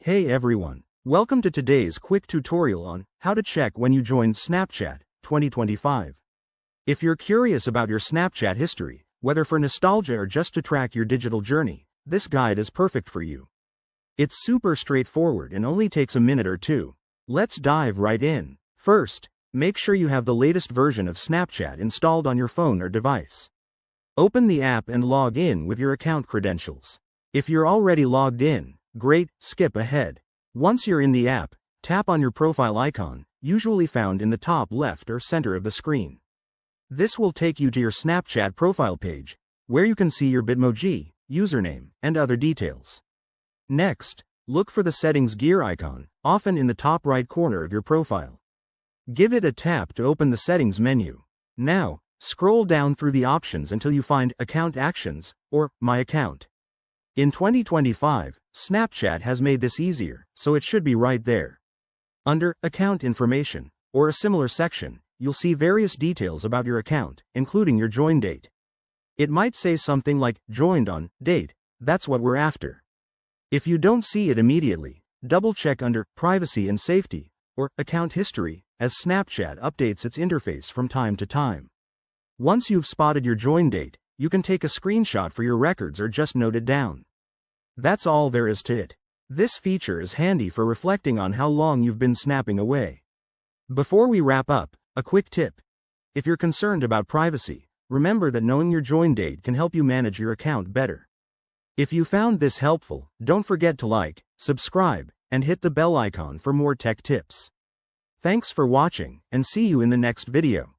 Hey everyone, welcome to today's quick tutorial on how to check when you joined Snapchat 2025. If you're curious about your Snapchat history, whether for nostalgia or just to track your digital journey, this guide is perfect for you. It's super straightforward and only takes a minute or two. Let's dive right in. First, make sure you have the latest version of Snapchat installed on your phone or device. Open the app and log in with your account credentials. If you're already logged in, great, skip ahead. Once you're in the app, tap on your profile icon, usually found in the top left or center of the screen. This will take you to your Snapchat profile page, where you can see your Bitmoji, username, and other details. Next, look for the settings gear icon, often in the top right corner of your profile. Give it a tap to open the settings menu. Now, scroll down through the options until you find Account Actions, or My Account. In 2025, Snapchat has made this easier, so it should be right there. Under Account Information, or a similar section, you'll see various details about your account, including your join date. It might say something like, joined on, date, that's what we're after. If you don't see it immediately, double-check under Privacy and Safety, or Account History, as Snapchat updates its interface from time to time. Once you've spotted your join date, you can take a screenshot for your records or just note it down. That's all there is to it. This feature is handy for reflecting on how long you've been snapping away. Before we wrap up, a quick tip. If you're concerned about privacy, remember that knowing your join date can help you manage your account better. If you found this helpful, don't forget to like, subscribe, and hit the bell icon for more tech tips. Thanks for watching, and see you in the next video.